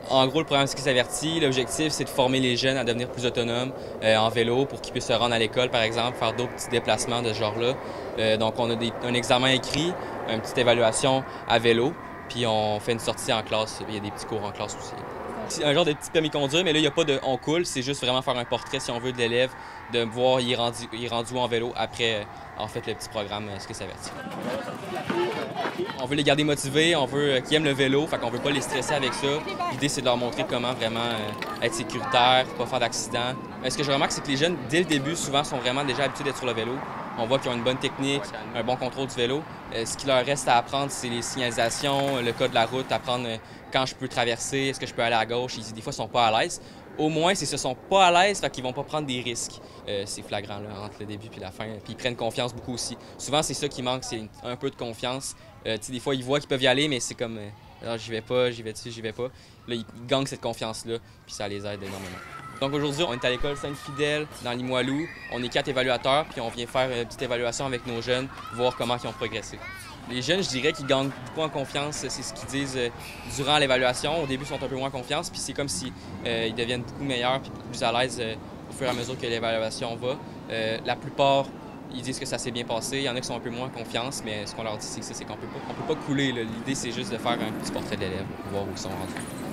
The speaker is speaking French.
En gros, le programme Ski s'avertit, l'objectif, c'est de former les jeunes à devenir plus autonomes en vélo pour qu'ils puissent se rendre à l'école, par exemple, faire d'autres petits déplacements de ce genre-là. Donc, on a un examen écrit, une petite évaluation à vélo, puis on fait une sortie en classe. Il y a des petits cours en classe aussi. C'est un genre de petit permis conduire, mais là, il n'y a pas de on coule, c'est juste vraiment faire un portrait, si on veut, de l'élève, de voir il est rendu où en vélo après, en fait, le petit programme Ski s'avertit. On veut les garder motivés, on veut qu'ils aiment le vélo, fait qu'on veut pas les stresser avec ça. L'idée, c'est de leur montrer comment vraiment être sécuritaire, pas faire d'accident. Ce que je remarque, c'est que les jeunes, dès le début, souvent, sont vraiment déjà habitués d'être sur le vélo. On voit qu'ils ont une bonne technique, un bon contrôle du vélo. Ce qui leur reste à apprendre, c'est les signalisations, le code de la route, apprendre quand je peux traverser, est-ce que je peux aller à gauche. Des fois, ils sont pas à l'aise. Au moins, s'ils se sont pas à l'aise, fait qu'ils vont pas prendre des risques. C'est flagrant là, entre le début et la fin. Puis ils prennent confiance beaucoup aussi. Souvent, c'est ça qui manque, c'est un peu de confiance. Des fois, ils voient qu'ils peuvent y aller, mais c'est comme j'y vais pas, j'y vais dessus, j'y vais pas. Là, ils gagnent cette confiance-là, puis ça les aide énormément. Donc aujourd'hui, on est à l'école Sainte-Fidèle, dans Limoilou. On est 4 évaluateurs, puis on vient faire une petite évaluation avec nos jeunes, voir comment ils ont progressé. Les jeunes, je dirais qu'ils gagnent beaucoup en confiance, c'est ce qu'ils disent durant l'évaluation. Au début, ils sont un peu moins en confiance, puis c'est comme si ils deviennent beaucoup meilleurs puis beaucoup plus à l'aise au fur et à mesure que l'évaluation va. La plupart, ils disent que ça s'est bien passé. Il y en a qui sont un peu moins en confiance, mais ce qu'on leur dit, c'est qu'on peut pas couler. L'idée, c'est juste de faire un petit portrait de l'élève pour voir où ils sont rendus.